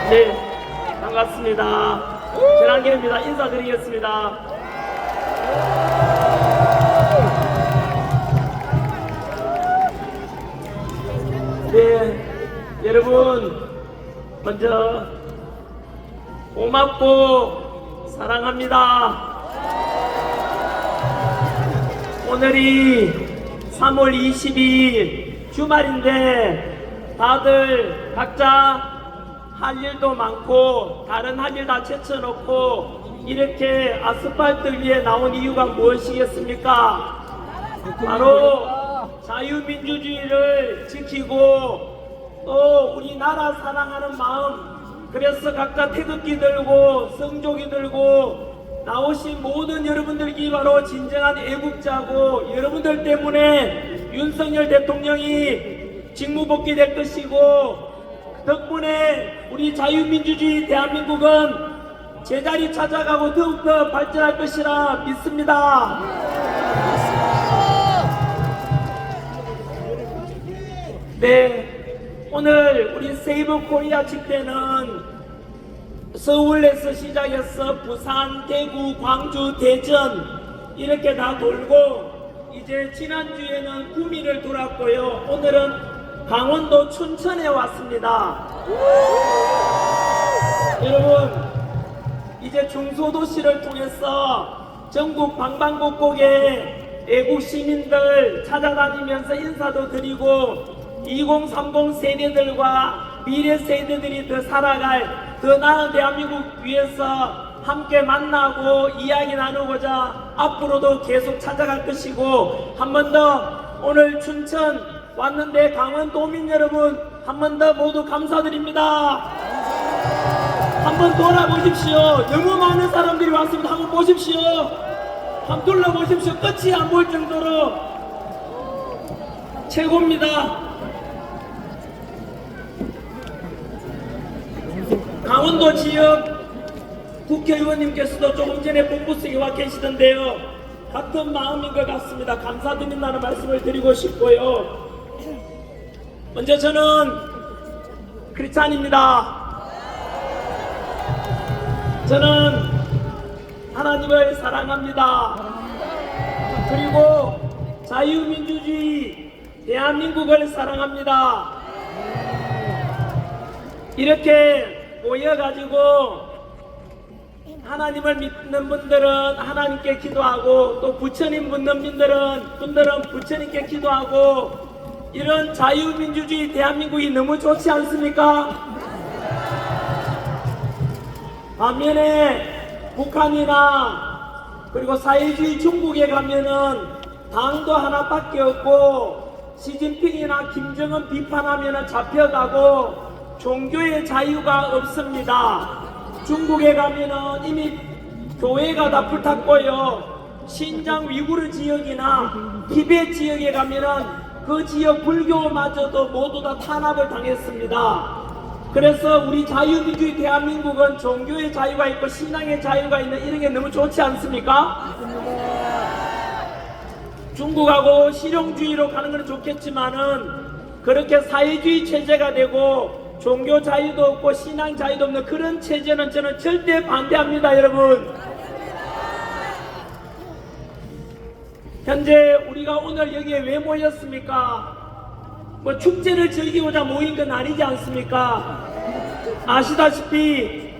네, 반갑습니다. 전한길입니다. 인사드리겠습니다. 네, 여러분 먼저 고맙고 사랑합니다. 오늘이 3월 22일 주말인데 다들 각자 할 일도 많고 다른 할 일 다 제쳐놓고 이렇게 아스팔트 위에 나온 이유가 무엇이겠습니까? 바로 자유민주주의를 지키고 또 우리나라 사랑하는 마음, 그래서 각자 태극기 들고 성조기 들고 나오신 모든 여러분들이 바로 진정한 애국자고, 여러분들 때문에 윤석열 대통령이 직무복귀될 것이고, 덕분에 우리 자유민주주의 대한민국은 제자리 찾아가고 더욱더 발전할 것이라 믿습니다. 네, 오늘 우리 세이브 코리아 집회는 서울에서 시작해서 부산, 대구, 광주, 대전 이렇게 다 돌고 이제 지난주에는 구미를 돌았고요. 오늘은 강원도 춘천에 왔습니다. 여러분, 이제 중소도시를 통해서 전국 방방곡곡에 애국 시민들 찾아다니면서 인사도 드리고 2030 세대들과 미래 세대들이 더 살아갈 더 나은 대한민국 위해서 함께 만나고 이야기 나누고자 앞으로도 계속 찾아갈 것이고, 한 번 더 오늘 춘천 왔는데 강원도민 여러분 한 번 더 모두 감사드립니다. 한번 돌아보십시오. 너무 많은 사람들이 왔습니다. 한번 보십시오. 한번 둘러보십시오. 끝이 안 보일 정도로 최고입니다. 강원도 지역 국회의원님께서도 조금 전에 본부석에 와 계시던데요. 같은 마음인 것 같습니다. 감사드린다는 말씀을 드리고 싶고요. 먼저 저는 크리스찬입니다. 저는 하나님을 사랑합니다. 그리고 자유민주주의 대한민국을 사랑합니다. 이렇게 모여가지고 하나님을 믿는 분들은 하나님께 기도하고 또 부처님 믿는 분들은 부처님께 기도하고, 이런 자유민주주의 대한민국이 너무 좋지 않습니까? 반면에 북한이나 그리고 사회주의 중국에 가면은 당도 하나밖에 없고 시진핑이나 김정은 비판하면은 잡혀가고 종교의 자유가 없습니다. 중국에 가면은 이미 교회가 다 불탔고요. 신장 위구르 지역이나 티베트 지역에 가면은 그 지역 불교마저도 모두 다 탄압을 당했습니다. 그래서 우리 자유민주주의 대한민국은 종교의 자유가 있고 신앙의 자유가 있는 이런 게 너무 좋지 않습니까? 중국하고 실용주의로 가는 건 좋겠지만은 그렇게 사회주의 체제가 되고 종교 자유도 없고 신앙 자유도 없는 그런 체제는 저는 절대 반대합니다, 여러분. 현재 우리가 오늘 여기에 왜 모였습니까? 뭐 축제를 즐기고자 모인 건 아니지 않습니까? 아시다시피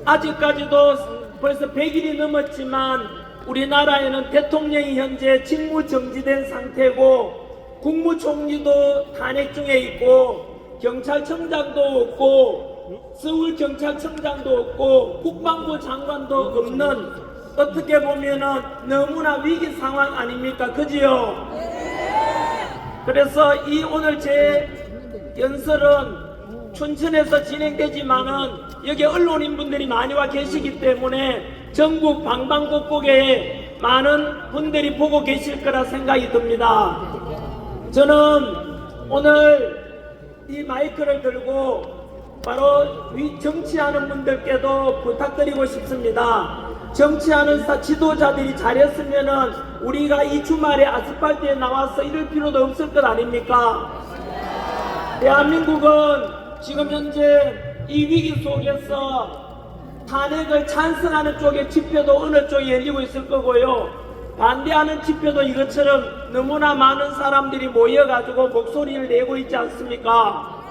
아직까지도 벌써 100일이 넘었지만 우리나라에는 대통령이 현재 직무 정지된 상태고 국무총리도 탄핵 중에 있고 경찰청장도 없고 서울경찰청장도 없고 국방부 장관도 없는, 어떻게 보면은 너무나 위기 상황 아닙니까? 그지요? 그래서 이 오늘 제 연설은 춘천에서 진행되지만은 여기 언론인분들이 많이 와 계시기 때문에 전국 방방곡곡에 많은 분들이 보고 계실 거라 생각이 듭니다. 저는 오늘 이 마이크를 들고 바로 정치하는 분들께도 부탁드리고 싶습니다. 정치하는 지도자들이 잘했으면은 우리가 이 주말에 아스팔트에 나와서 이럴 필요도 없을 것 아닙니까? 대한민국은 지금 현재 이 위기 속에서 탄핵을 찬성하는 쪽의 지표도 어느 쪽에 열리고 있을 거고요. 반대하는 지표도 이것처럼 너무나 많은 사람들이 모여가지고 목소리를 내고 있지 않습니까?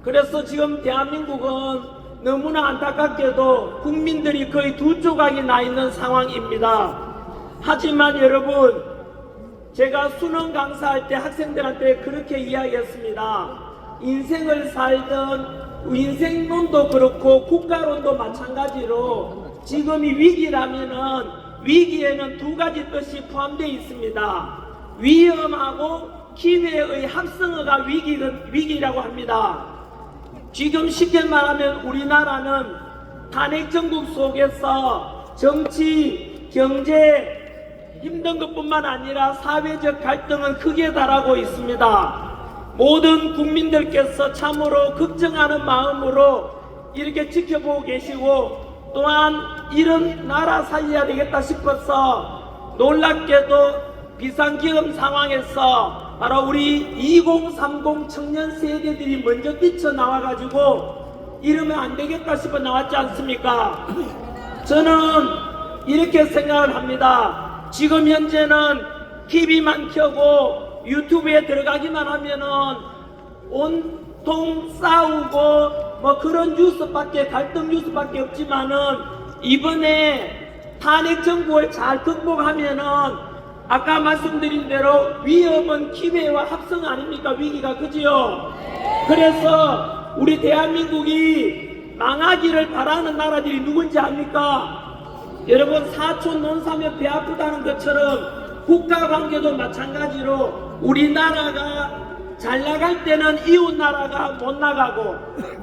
그래서 지금 대한민국은 너무나 안타깝게도 국민들이 거의 두 조각이 나 있는 상황입니다. 하지만 여러분, 제가 수능 강사할 때 학생들한테 그렇게 이야기했습니다. 인생을 살던 인생론도 그렇고 국가론도 마찬가지로 지금이 위기라면은 위기에는 두 가지 뜻이 포함되어 있습니다. 위험하고 기회의 합성어가 위기라고 합니다. 지금 쉽게 말하면 우리나라는 탄핵 정국 속에서 정치, 경제 힘든 것뿐만 아니라 사회적 갈등은 크게 달하고 있습니다. 모든 국민들께서 참으로 걱정하는 마음으로 이렇게 지켜보고 계시고 또한 이런 나라 살려야 되겠다 싶어서 놀랍게도 비상기금 상황에서 바로 우리 2030 청년 세대들이 먼저 뛰쳐나와가지고 이러면 안 되겠다 싶어 나왔지 않습니까? 저는 이렇게 생각을 합니다. 지금 현재는 TV만 켜고 유튜브에 들어가기만 하면은 온통 싸우고 뭐 그런 뉴스밖에 갈등 뉴스밖에 없지만은 이번에 탄핵 정부를 잘 극복하면은 아까 말씀드린 대로 위험은 기회와 합성 아닙니까? 위기가 그지요? 그래서 우리 대한민국이 망하기를 바라는 나라들이 누군지 압니까? 여러분 사촌 논사면 배 아프다는 것처럼 국가관계도 마찬가지로 우리나라가 잘 나갈 때는 이웃나라가 못 나가고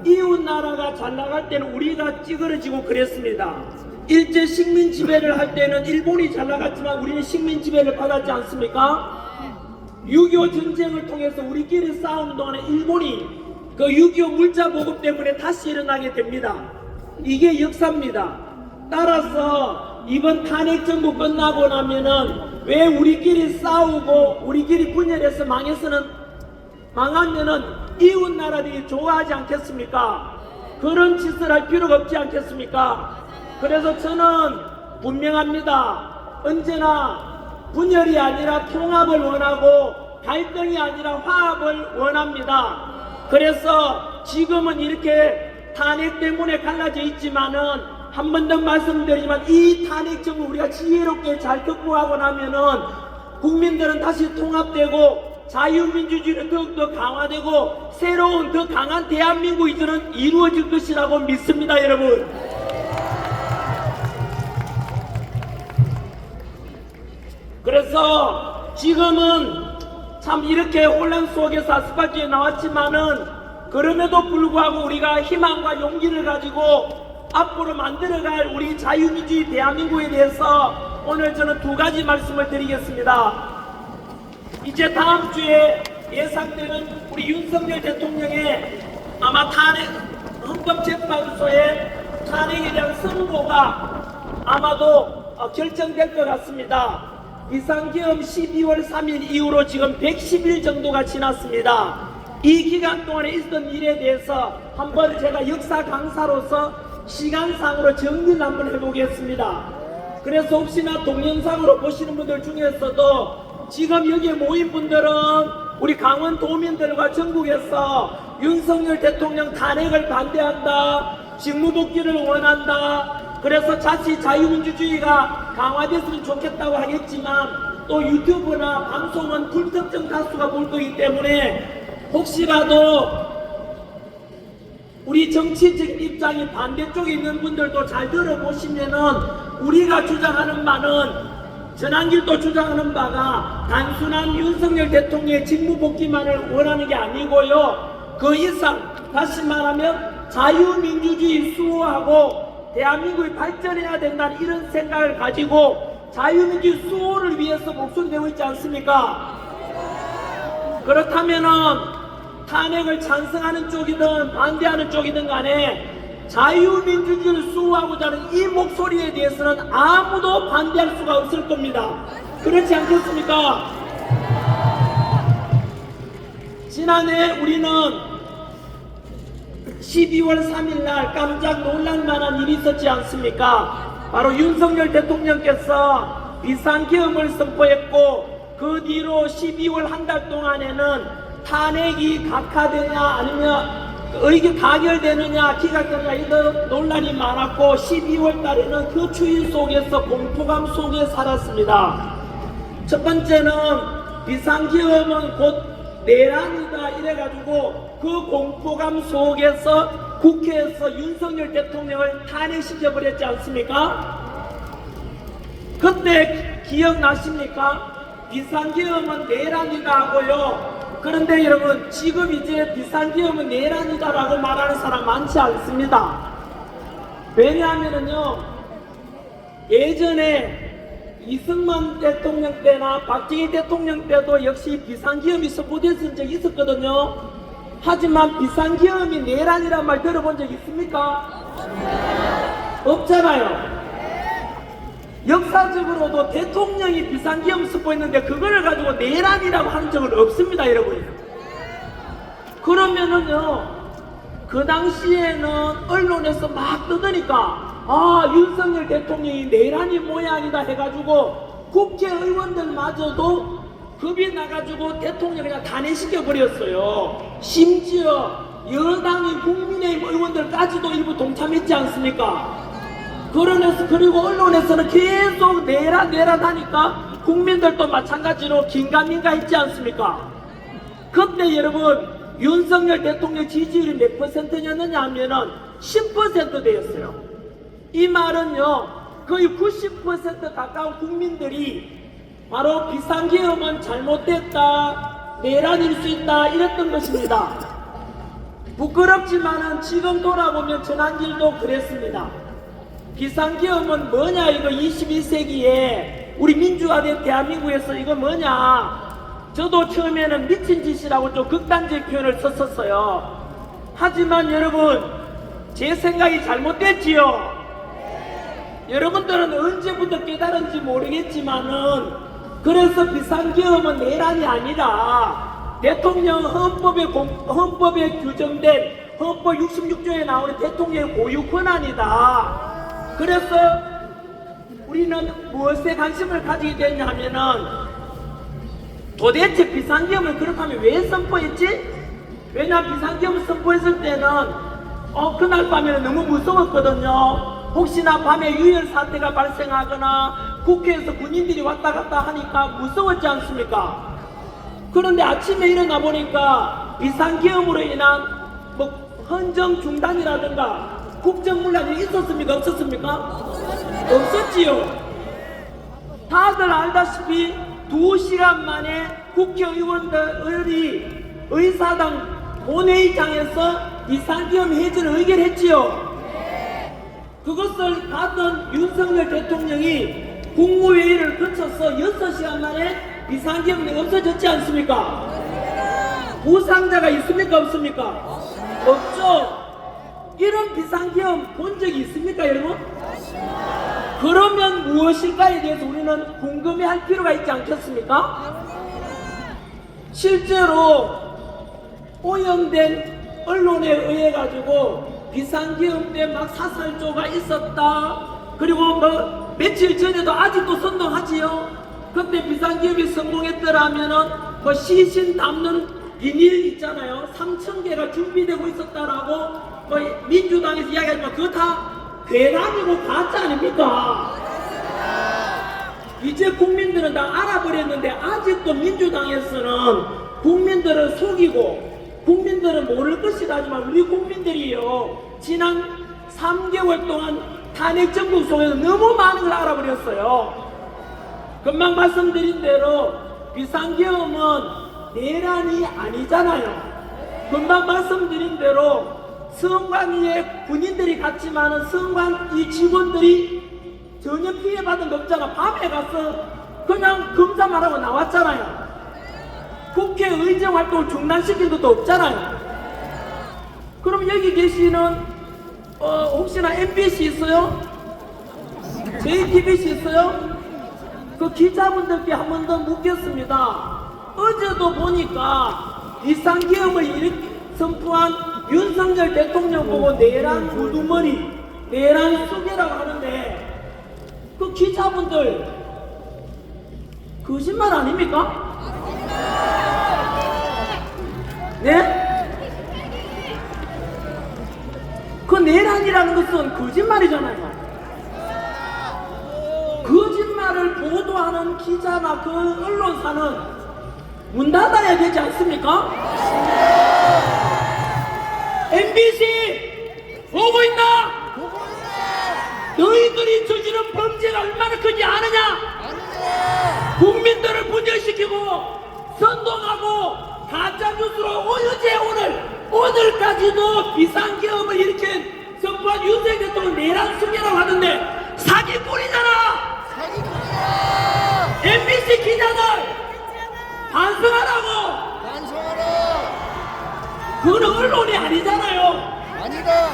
이웃나라가 잘 나갈 때는 우리가 찌그러지고 그랬습니다. 일제 식민 지배를 할 때는 일본이 잘 나갔지만 우리는 식민 지배를 받았지 않습니까? 6.25 전쟁을 통해서 우리끼리 싸우는 동안에 일본이 그 6.25 물자 보급 때문에 다시 일어나게 됩니다. 이게 역사입니다. 따라서 이번 탄핵 정부 끝나고 나면은 왜 우리끼리 싸우고 우리끼리 분열해서 망하면은 이웃 나라들이 좋아하지 않겠습니까? 그런 짓을 할 필요가 없지 않겠습니까? 그래서 저는 분명합니다. 언제나 분열이 아니라 통합을 원하고 갈등이 아니라 화합을 원합니다. 그래서 지금은 이렇게 탄핵 때문에 갈라져 있지만은 한 번 더 말씀드리지만 이 탄핵 정부 우리가 지혜롭게 잘 극복하고 나면은 국민들은 다시 통합되고 자유민주주의는 더욱더 강화되고 새로운 더 강한 대한민국이 저는 이루어질 것이라고 믿습니다, 여러분. 그래서 지금은 참 이렇게 혼란 속에서 아스팔트에 나왔지만은 그럼에도 불구하고 우리가 희망과 용기를 가지고 앞으로 만들어갈 우리 자유민주주의 대한민국에 대해서 오늘 저는 두 가지 말씀을 드리겠습니다. 이제 다음 주에 예상되는 우리 윤석열 대통령의 아마 탄핵 헌법재판소의 탄핵에 대한 선고가 아마도 결정될 것 같습니다. 비상계엄 12월 3일 이후로 지금 110일 정도가 지났습니다. 이 기간 동안에 있었던 일에 대해서 한번 제가 역사 강사로서 시간상으로 정리를 한번 해보겠습니다. 그래서 혹시나 동영상으로 보시는 분들 중에서도 지금 여기에 모인 분들은 우리 강원도민들과 전국에서 윤석열 대통령 탄핵을 반대한다, 직무복귀를 원한다, 그래서 자칫 자유민주주의가 강화됐으면 좋겠다고 하겠지만 또 유튜브나 방송은 불특정 다수가 볼 거기 때문에 혹시라도 우리 정치적 입장이 반대쪽에 있는 분들도 잘 들어보시면은 우리가 주장하는 바는 전한길도 주장하는 바가 단순한 윤석열 대통령의 직무복귀만을 원하는 게 아니고요. 그 이상 다시 말하면 자유민주주의 수호하고 대한민국이 발전해야 된다는 이런 생각을 가지고 자유민주주의 수호를 위해서 목소리 내고 있지 않습니까? 그렇다면은 탄핵을 찬성하는 쪽이든 반대하는 쪽이든 간에 자유민주주의를 수호하고자 하는 이 목소리에 대해서는 아무도 반대할 수가 없을 겁니다. 그렇지 않겠습니까? 지난해 우리는 12월 3일 날 깜짝 놀랄만한 일이 있었지 않습니까? 바로 윤석열 대통령께서 비상계엄을 선포했고 그 뒤로 12월 한 달 동안에는 탄핵이 각하되냐 아니면 의견 가결되느냐 기각되느냐 이런 논란이 많았고 12월 달에는 그 추위 속에서 공포감 속에 살았습니다. 첫 번째는 비상계엄은 곧 내란이다 이래가지고 그 공포감 속에서 국회에서 윤석열 대통령을 탄핵시켜버렸지 않습니까? 그때 기억나십니까? 비상계엄은 내란이다 하고요. 그런데 여러분 지금 이제 비상계엄은 내란이다라고 말하는 사람 많지 않습니다. 왜냐하면요 예전에 이승만 대통령 때나 박정희 대통령 때도 역시 비상계엄이 선포됐은 적이 있었거든요. 하지만 비상계엄이 내란이란 말 들어본 적 있습니까? 없잖아요. 역사적으로도 대통령이 비상계엄 선포했는데 그걸 가지고 내란이라고 하는 적은 없습니다, 여러분. 그러면은요, 그 당시에는 언론에서 막 떠드니까 윤석열 대통령이 내란이 모양이다 해가지고 국회의원들마저도 겁이 나가지고 대통령을 그냥 탄핵시켜 버렸어요. 심지어 여당인 국민의힘 의원들까지도 일부 동참했지 않습니까? 그리고 언론에서는 계속 내란 하니까 국민들도 마찬가지로 긴가민가 했지 않습니까? 그때 여러분 윤석열 대통령 지지율이 몇 %였느냐 하면은 10% 되었어요. 이 말은요 거의 90% 가까운 국민들이 바로 비상계엄은 잘못됐다, 내란일 수 있다 이랬던 것입니다. 부끄럽지만은 지금 돌아보면 지난일도 그랬습니다. 비상계엄은 뭐냐 이거 21세기에 우리 민주화된 대한민국에서 이거 뭐냐, 저도 처음에는 미친 짓이라고 좀 극단적 표현을 썼었어요. 하지만 여러분 제 생각이 잘못됐지요. 여러분들은 언제부터 깨달은지 모르겠지만은 그래서 비상계엄은 내란이 아니라 대통령 헌법에 규정된 헌법 66조에 나오는 대통령의 고유 권한이다. 그래서 우리는 무엇에 관심을 가지게 됐냐 하면은 도대체 비상계엄을 그렇게 하면 왜 선포했지? 왜냐하면 비상계엄을 선포했을 때는 그날 밤에는 너무 무서웠거든요. 혹시나 밤에 유혈 사태가 발생하거나 국회에서 군인들이 왔다 갔다 하니까 무서웠지 않습니까? 그런데 아침에 일어나 보니까 비상계엄으로 인한 헌정 중단이라든가 국정문란이 있었습니까? 없었습니까? 없었지요. 다들 알다시피 2시간 만에 국회의원들이 의사당 본회의장에서 비상계엄 해제를 의결했지요. 그것을 받은 윤석열 대통령이 국무회의를 거쳐서 6시간 만에 비상계엄이 없어졌지 않습니까? 부상자가 있습니까? 없습니까? 없죠. 이런 비상계엄 본 적이 있습니까, 여러분? 그러면 무엇일까에 대해서 우리는 궁금해할 필요가 있지 않겠습니까? 실제로 오염된 언론에 의해 가지고 비상계엄 때 막 사살조가 있었다. 그리고 며칠 전에도 아직도 선동하지요. 그때 비상계엄이 성공했더라면은 시신 담는 비닐 있잖아요. 3,000개가 준비되고 있었다라고 민주당에서 이야기하지만 그거 다 괴담이고 가짜 아닙니까? 이제 국민들은 다 알아버렸는데 아직도 민주당에서는 국민들을 속이고 국민들은 모를 것이다 하지만 우리 국민들이요 지난 3개월 동안 탄핵 정국 속에서 너무 많은 걸 알아버렸어요. 금방 말씀드린 대로 비상계엄은 내란이 아니잖아요. 금방 말씀드린 대로 성관 위에 군인들이 갔지만은 성관 이 직원들이 전혀 피해받은 거 없잖아. 밤에 가서 그냥 검사만 하고 나왔잖아요. 국회 의정 활동을 중단시킨 것도 없잖아요. 그럼 여기 계시는 혹시나 MBC 있어요? JTBC 있어요? 그 기자분들께 한 번 더 묻겠습니다. 어제도 보니까 비상계엄을 선포한 윤석열 대통령 보고 내란 우두머리, 내란 수계라고 하는데 그 기자분들 거짓말 아닙니까? 네? 그 내란이라는 것은 거짓말이잖아요. 거짓말을 보도하는 기자나 그 언론사는 문 닫아야 되지 않습니까? MBC 보고 있나? 너희들이 저지른 범죄가 얼마나 큰지 아느냐? 국민들을 분열시키고 선동하고 가짜뉴스로 어제 오늘까지도 비상계엄을 일으킨 선포한 윤석열 대통령 내란 수계라고 하는데 사기꾼이잖아. MBC 기자들 반성하라고. 그건 언론이 아니잖아요. 아니다.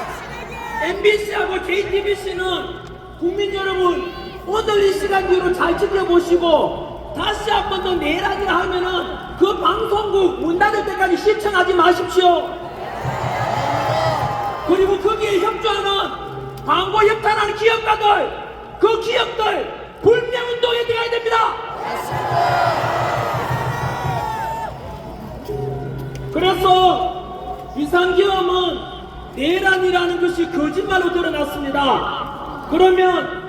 MBC하고 JTBC는 국민 여러분 오늘 이 시간 뒤로 잘 지켜보시고 다시 한 번 더 내란이라 하면은 그 방송국 문 닫을 때까지 시청하지 마십시오. 그리고 거기에 협조하는 광고 협찬하는 기업가들, 그 기업들 불매운동에 들어가야 됩니다. 그래서 비상계엄은 내란이라는 것이 거짓말로 드러났습니다. 그러면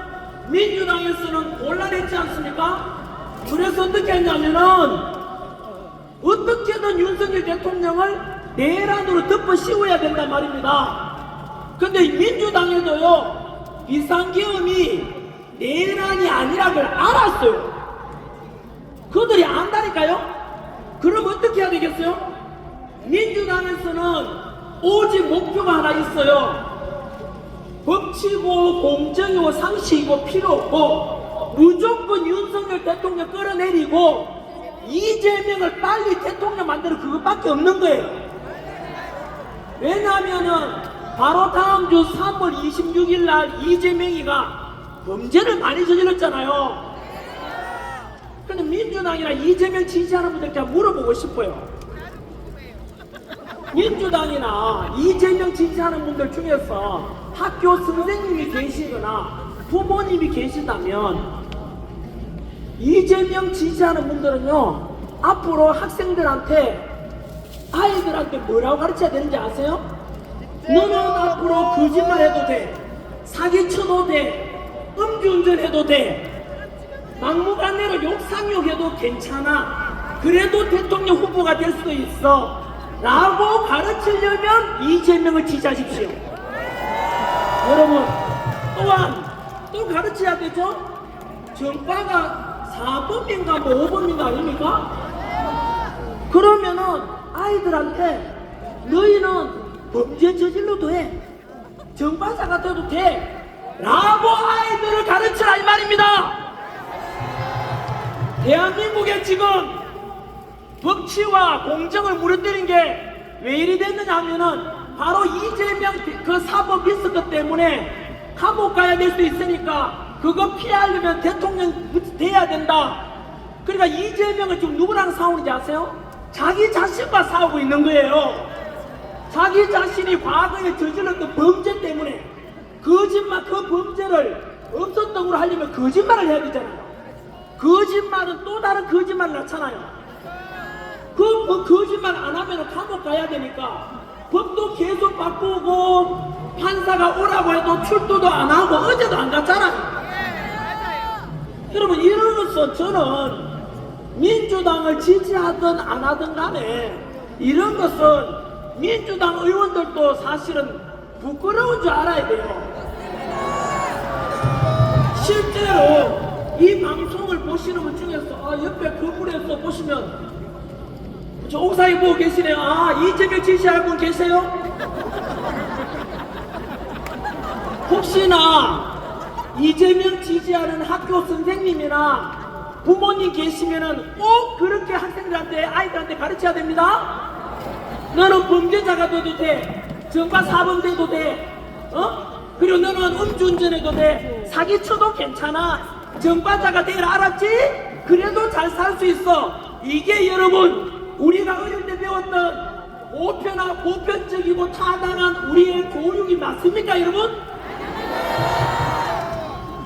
민주당에서는 곤란했지 않습니까? 그래서 어떻게 했냐면은 어떻게든 윤석열 대통령을 내란으로 덮어 씌워야 된단 말입니다. 근데 민주당에도요 비상계엄이 내란이 아니라는 걸 알았어요. 그들이 안다니까요. 그럼 어떻게 해야 되겠어요? 민주당에서는 오직 목표가 하나 있어요. 법치고 공정이고 상식이고 필요 없고 무조건 윤석열 대통령 끌어내리고 이재명을 빨리 대통령 만드는 그것밖에 없는 거예요. 왜냐하면은 바로 다음 주 3월 26일 날 이재명이가 범죄를 많이 저질렀잖아요. 근데 민주당이나 이재명 지지하는 분들께 물어보고 싶어요. 민주당이나 이재명 지지하는 분들 중에서 학교 선생님이 계시거나 부모님이 계시다면 이재명 지지하는 분들은요 앞으로 학생들한테 아이들한테 뭐라고 가르쳐야 되는지 아세요? 너는 앞으로 거짓말 해도 돼, 사기쳐도 돼, 음주운전 해도 돼, 막무가내로 욕상욕해도 괜찮아, 그래도 대통령 후보가 될 수도 있어 라고 가르치려면 이재명을 지지하십시오. 여러분 또한 또 가르쳐야 되죠? 정파가 4번인가 뭐 5번인가 아닙니까? 그러면은 아이들한테 너희는 범죄 저질러도 해, 정파사가 돼도 돼 라고 아이들을 가르치라 이 말입니다. 대한민국에 지금 법치와 공정을 무너뜨린 게 왜 이리 됐느냐 하면은 바로 이재명 그 사법 리스크 때문에 감옥 가야 될 수 있으니까 그거 피하려면 대통령 돼야 된다. 그러니까 이재명은 지금 누구랑 싸우는지 아세요? 자기 자신과 싸우고 있는 거예요. 자기 자신이 과거에 저질렀던 범죄 때문에 거짓말, 그 범죄를 없었던 걸로 하려면 거짓말을 해야 되잖아요. 거짓말은 또 다른 거짓말을 낳잖아요. 그 거짓말 안 하면 감옥 가야 되니까 법도 계속 바꾸고 판사가 오라고 해도 출두도 안 하고 어제도 안 갔잖아요. 여러분 이런 것은 저는 민주당을 지지하든 안 하든 간에 이런 것은 민주당 의원들도 사실은 부끄러운 줄 알아야 돼요. 실제로 이 방송을 보시는 분 중에서 옆에 건물에서 보시면 저 옥상에 보고 계시네요. 이재명 지지할 분 계세요? 혹시나 이재명 지지하는 학교 선생님이나 부모님 계시면은 꼭 그렇게 학생들한테 아이들한테 가르쳐야 됩니다. 너는 범죄자가 돼도 돼, 정과 사범 돼도 돼, 그리고 너는 음주운전해도 돼. 사기쳐도 괜찮아. 정반자가 되라, 알았지? 그래도 잘 살 수 있어. 이게 여러분 우리가 어릴 때 배웠던 보편적이고 타당한 우리의 교육이 맞습니까, 여러분?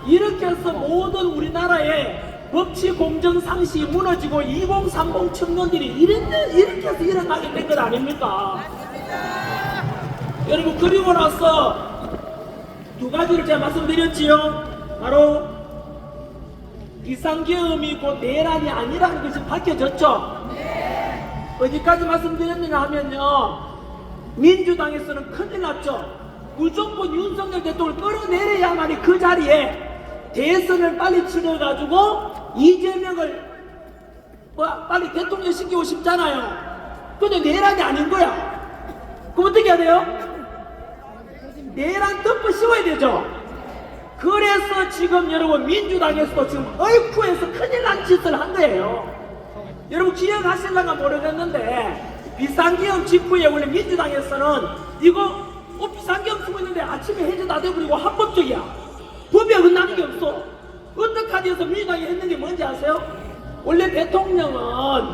이렇게 해서 모든 우리나라의 법치 공정 상식이 무너지고 2030 청년들이 이렇게 해서 일어나게 된 것 아닙니까? 여러분, 그리고 나서 두 가지를 제가 말씀드렸지요. 바로 비상계엄이 곧 내란이 아니라는 것이 밝혀졌죠. 어디까지 말씀드렸느냐 하면요, 민주당에서는 큰일 났죠. 무조건 윤석열 대통령을 끌어내려야만이 그 자리에 대선을 빨리 치러가지고 이재명을 빨리 대통령 시키고 싶잖아요. 근데 내란이 아닌 거야. 그럼 어떻게 해야 돼요? 내란 덮어 씌워야 되죠. 그래서 지금 여러분 민주당에서도 지금 얼쿠에서 큰일 난 짓을 한 거예요. 여러분 기억하실런가 모르겠는데 비상계엄 직후에 원래 민주당에서는 이거 비상계엄 쓰고 있는데 아침에 해제 다 돼버리고 합법적이야. 법에 어긋나는 게 없어. 어떡하지 해서 민주당이 했는 게 뭔지 아세요? 원래 대통령은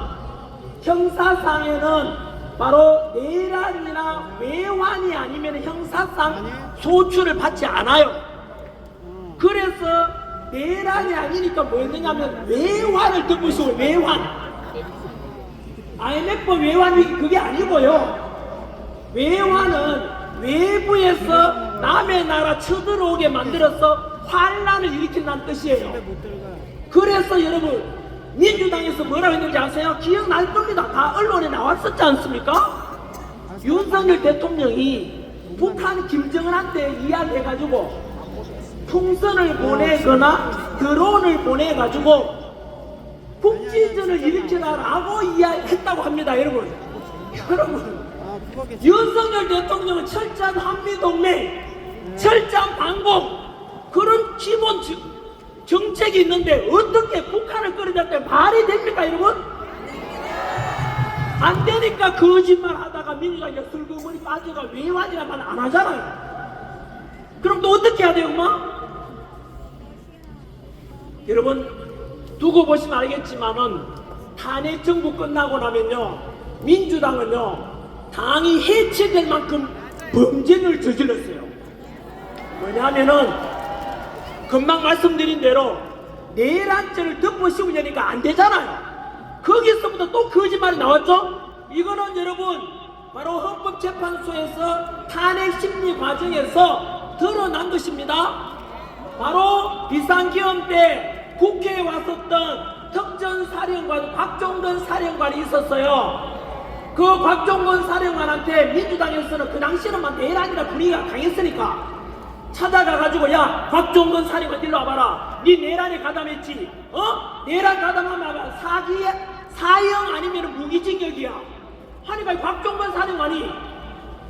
형사상에는 바로 내란이나 외환이 아니면 형사상 소출을 받지 않아요. 그래서 내란이 아니니까 뭐였느냐면 외환을 덮으시고 외환. IMF 외환이 그게 아니고요. 외환은 외부에서 남의 나라 쳐들어오게 만들어서 환란을 일으킨다는 뜻이에요. 그래서 여러분 민주당에서 뭐라고 했는지 아세요? 기억날 겁니다. 다 언론에 나왔었지 않습니까? 윤석열 대통령이 북한 김정은한테 이야기해가지고 풍선을 보내거나 드론을 보내가지고 국지전을 일으키라라고 이야기했다고 합니다. 여러분 윤석열 대통령은 철저한 한미동맹, 철저한 방공 그런 기본 정책이 있는데 어떻게 북한을 끌어들일 말이 됩니까, 여러분? 안 되니까 거짓말 하다가 민주당이 슬그머니 빠져가 외환이란 말 안 하잖아요. 그럼 또 어떻게 해야 돼요, 엄마? 여러분 두고 보시면 알겠지만은 탄핵 정부 끝나고 나면요 민주당은요 당이 해체될 만큼 범죄를 저질렀어요. 뭐냐면은 금방 말씀드린 대로 내란죄를 덮어씌우려니까 안 되잖아요. 거기서부터 또 거짓말이 나왔죠. 이거는 여러분 바로 헌법재판소에서 탄핵 심리 과정에서 드러난 것입니다. 바로 비상계엄 때 국회에 왔었던 특전사령관 곽종건 사령관이 있었어요. 그 곽종건 사령관한테 민주당에서는 그 당시에는 막 내란이라 분위기가 강했으니까 찾아가가지고 야 곽종건 사령관 일로 와봐라. 니 내란에 가담했지? 내란 가담하면 사형 아니면 무기징역이야. 하니까 곽종건 사령관이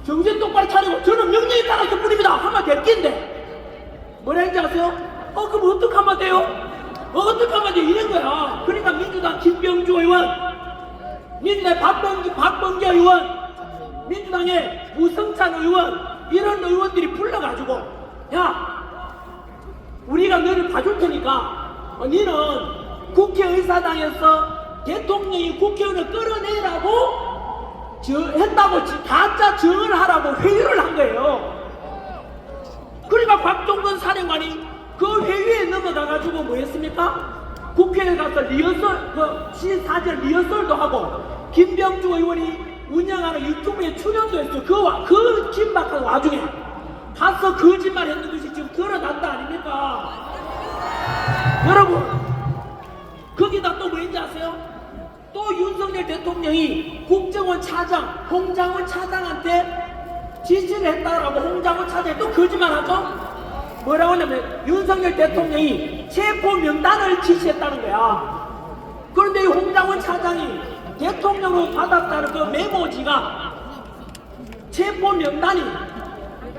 정신 똑바로 차리고 저는 명령에 따라서 뿐입니다 하면 될 낀데 뭐라 했는지 아세요? 그럼 어떡하면 돼요? 어떡하면 돼요? 이런 거야. 그러니까 민주당 김병주 의원, 민주당 박범계 의원, 민주당의 우성찬 의원 이런 의원들이 불러가지고 야 우리가 너를 봐줄 테니까 너는 국회의사당에서 대통령이 국회의원을 끌어내라고 했다고 가짜 증언을 하라고 회유를 한 거예요. 그러니까 곽종건 사령관이 그 회유에 넘어가가지고 뭐 했습니까? 국회에 가서 리허설, 시사절 리허설도 하고 김병주 의원이 운영하는 유튜브에 출연도 했어요. 그 긴박한 와중에 가서 거짓말 했는 것이 지금 드러난다 아닙니까? 여러분 거기다 또 뭐인지 아세요? 또 윤석열 대통령이 국정원 차장 홍장원 차장한테 지시를 했다라고 홍장원 차장이 또 거짓말 하죠? 뭐라고 하냐면 윤석열 대통령이 체포 명단을 지시했다는 거야. 그런데 이 홍장원 차장이 대통령으로 받았다는 그 메모지가 체포 명단이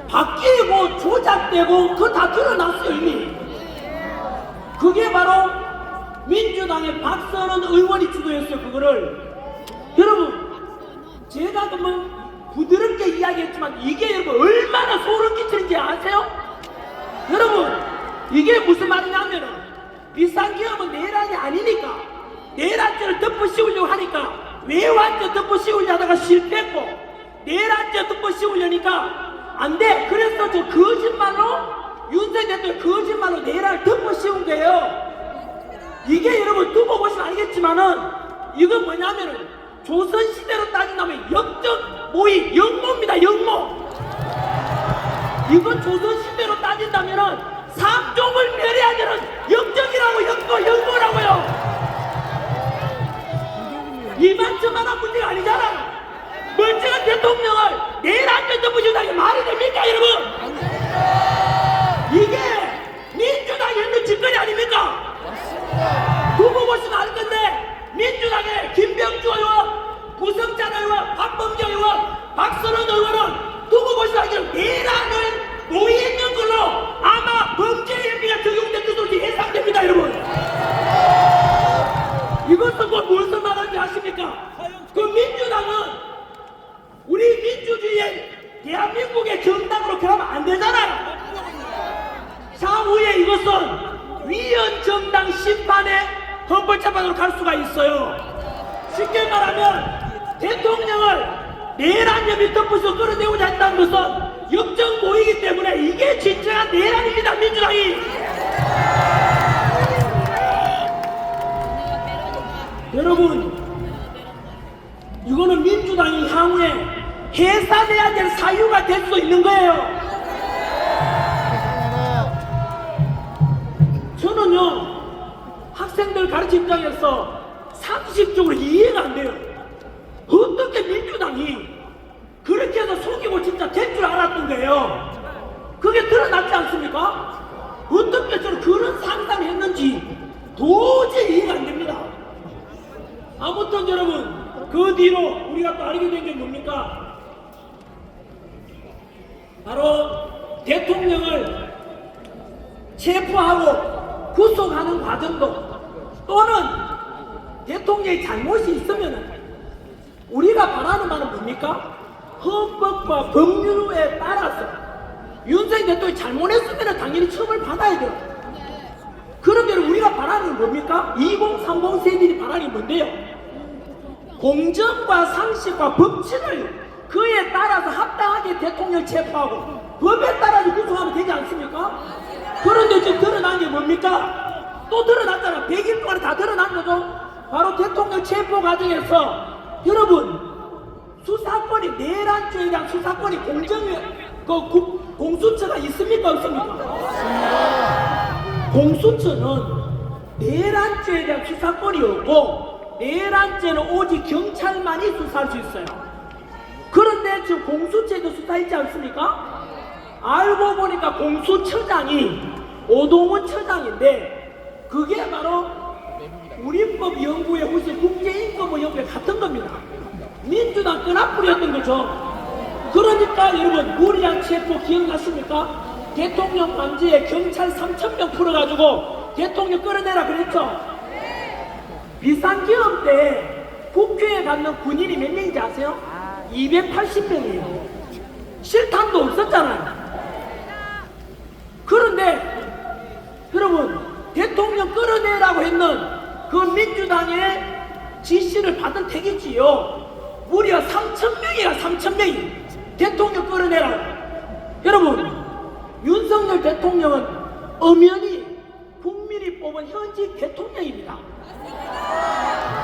바뀌고 조작되고 그거 다 드러났어요 이미. 그게 바로 민주당의 박선원 의원이 주도했어요 그거를. 여러분 제가 그러면 부드럽게 이야기했지만 이게 여러분 얼마나 소름 끼치는지 아세요? 여러분 이게 무슨 말이냐면은 비상계엄은 내란이 아니니까 내란죄를 덮어씌우려고 하니까 외환죄 덮어씌우려 하다가 실패했고 내란죄 덮어씌우려니까 안돼. 그래서 저 거짓말로 윤석열 대통령 거짓말로 내란을 덮어씌운 거예요. 이게 여러분 두고 보시면 알겠지만은 이건 뭐냐면은 조선시대로 따진다면 역적 모의 영모입니다. 영모. 이건 조선시대로 따진다면은 삼종을 멸해야 되는 역적이라고 영모라고요. 이만저만한 문제가 아니잖아. 멀쩡한 대통령을 내란죄 덮어씌운다는 게 말이 됩니까 여러분? 이게 민주당이 했는 짓거리 아닙니까? 두고 보시면 알 건데 민주당의 김병주 의원, 구성찬 의원, 박범계 의원, 박선원 의원은 두고 보시면 알겠지만 내란을 모의했는 걸로 아마 범죄 혐의가 적용될 것으로 예상됩니다 여러분. 이것도 곧 무슨 말인지 아십니까? 그 민주당은 우리 민주주의의 대한민국의 정당으로 그러면 안 되잖아요. 향후에 이것은 위헌정당 심판의 헌법재판으로 갈 수가 있어요. 쉽게 말하면 대통령을 내란 혐의 덮어서 끌어내고자 했다는 것은 역적 모이기 때문에 이게 진정한 내란입니다. 민주당이. 여러분 이거는 민주당이 향후에 해산해야 될 사유가 될 수 있는 거예요. 저는요 학생들 가르치 입장에서 상식적으로 이해가 안 돼요. 어떻게 민주당이 그렇게 해서 속이고 진짜 될 줄 알았던 거예요. 그게 드러났지 않습니까? 어떻게 저는 그런 상상을 했는지 도저히 이해가 안 됩니다. 아무튼 여러분 그 뒤로 우리가 또 알게 된 게 뭡니까? 바로 대통령을 체포하고 구속하는 과정도 또는 대통령의 잘못이 있으면 우리가 바라는 말은 뭡니까? 헌법과 법률에 따라서 윤석열 대통령이 잘못했으면 당연히 처벌 받아야 돼요. 그런데 우리가 바라는 건 뭡니까? 2030 세대들이 바라는 게 뭔데요? 공정과 상식과 법칙을 그에 따라서 합당하게 대통령을 체포하고 법에 따라서 구속하면 되지 않습니까? 그런데 지금 드러난 게 뭡니까? 또 드러났잖아. 100일 동안에 다 드러난 거죠. 바로 대통령 체포 과정에서 여러분 수사권이 내란죄에 대한 수사권이 공수처가 있습니까? 없습니까? 공수처는 내란죄에 대한 수사권이 없고 내란죄는 오직 경찰만이 수사할 수 있어요. 그런데 지금 공수처에도 수사했지 않습니까? 알고 보니까 공수처장이 오동훈 처장인데 그게 바로 우리법연구회 혹시 국제인권연구회 같은 겁니다. 민주당 끈앞풀이였던 거죠. 그러니까 여러분 무리한 체포 기억나십니까? 대통령 관제에 경찰 3,000명 풀어가지고 대통령 끌어내라 그랬죠. 비상계엄 때 국회에 갔는 군인이 몇 명인지 아세요? 280명이에요. 실탄도 없었잖아요. 그런데 여러분 대통령 끌어내라고 했는 그 민주당의 지시를 받은 택이지요. 무려 3,000명이야. 3,000명이 대통령 끌어내라. 여러분 윤석열 대통령은 엄연히 국민이 뽑은 현직 대통령입니다.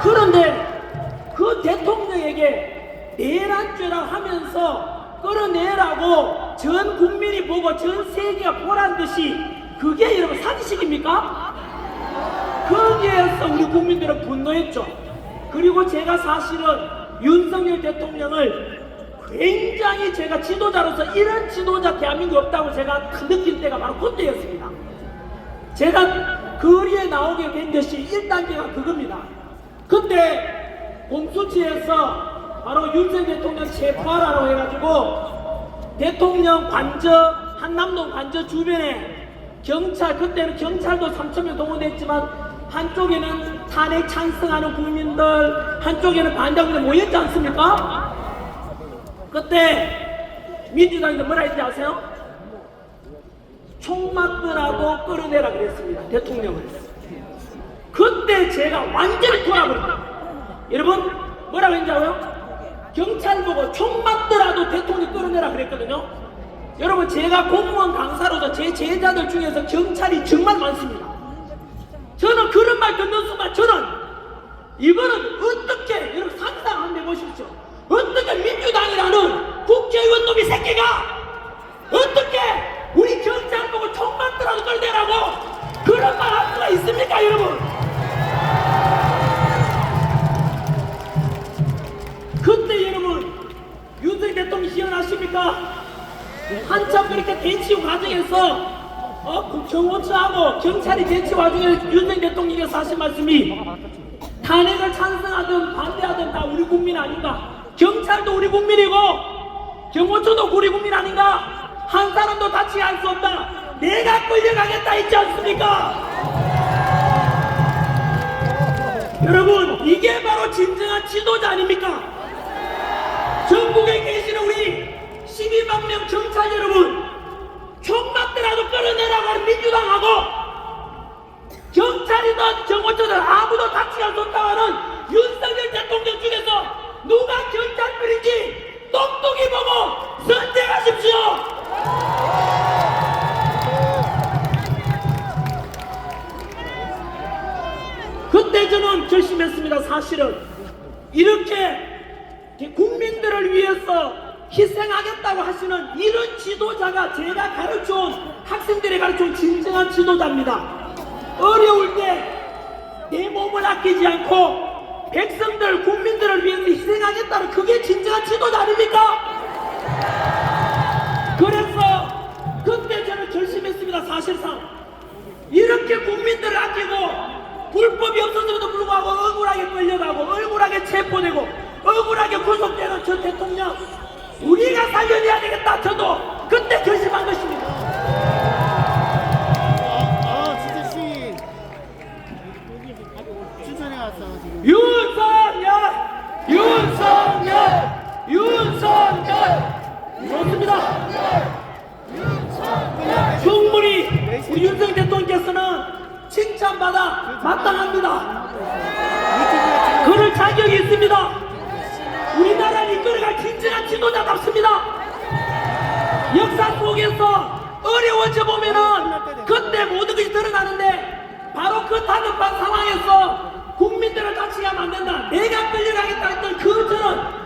그런데 그 대통령에게 내란죄라 하면서 끌어내라고 전 국민이 보고 전 세계가 보란 듯이 그게 여러분 사기식입니까? 거기에서 우리 국민들은 분노했죠. 그리고 제가 사실은 윤석열 대통령을 굉장히 제가 지도자로서 이런 지도자 대한민국에 없다고 제가 느낀 때가 바로 그때였습니다. 제가 거리에 나오게 된 것이 1단계가 그겁니다. 그때 공수처에서 바로 윤석열 대통령 체포하라고 해가지고 대통령 관저 한남동 관저 주변에 경찰 그때는 경찰도 3,000명 동원했지만 한쪽에는 탄핵 찬성하는 국민들 한쪽에는 반대국민들 모였지 않습니까? 그때 민주당에서 뭐라 했는지 아세요? 총 맞더라도 끌어내라 그랬습니다. 대통령을. 그때 제가 완전히 돌아버립니다. 여러분 뭐라고 했는지 알아요? 경찰 보고 총 맞더라도 대통령 끌어내라 그랬거든요. 여러분 제가 공무원 강사로서 제 제자들 중에서 경찰이 정말 많습니다. 저는 그런 말 듣는 순간 저는 이거는 어떻게 여러분 상상 한번 해보십시오. 어떻게 민주당이라는 국회의원 놈이 새끼가 어떻게 우리 경찰 보고 총 맞더라도 끌어내라고 그런 말 할 수가 있습니까 여러분? 그때 여러분 윤석열 대통령이 기억나십니까? 한참 그렇게 대치 과정에서 경호처하고 경찰이 대치 와중에 윤석열 대통령께서 하신 말씀이 탄핵을 찬성하든 반대하든 다 우리 국민 아닌가? 경찰도 우리 국민이고 경호처도 우리 국민 아닌가? 한 사람도 다치게 할 수 없다. 내가 끌려가겠다 했지 않습니까? 여러분 이게 바로 진정한 지도자 아닙니까? 전국에 계시는 우리 12만 명 경찰 여러분 총 맞더라도 끌어내라고 하는 민주당하고 경찰이든 경호처든 아무도 다치게 할 수 없다고 하는 윤석열 대통령 중에서 누가 경찰들인지 똑똑히 보고 선택하십시오. 그때 저는 결심했습니다. 사실은 이렇게 국민들을 위해서 희생하겠다고 하시는 이런 지도자가 제가 가르쳐온 학생들이 가르쳐온 진정한 지도자입니다. 어려울 때 내 몸을 아끼지 않고 백성들 국민들을 위해서 희생하겠다는 그게 진정한 지도자 아닙니까? 그래서 그때 저는 결심했습니다. 사실상 이렇게 국민들을 아끼고 불법이 없었음에도 불구하고 억울하게 끌려가고 억울하게 체포되고 억울하게 구속되는 저 대통령 우리가 살려내야 되겠다. 저도 그때 결심한 것입니다. 진짜 시인 춘천에 왔어 지금. 윤석열 좋습니다. 충분히 우리 윤석열 대통령께서는 칭찬받아 마땅합니다. 그럴 자격이 있습니다. 우리나라를 이끌어갈 진정한 지도자답습니다. 역사 속에서 어려워져 보면은 그때 모든 것이 드러나는데 바로 그 다급한 상황에서 국민들을 다치게 하면 안 된다. 내가 끌려가겠다 했던 그 저는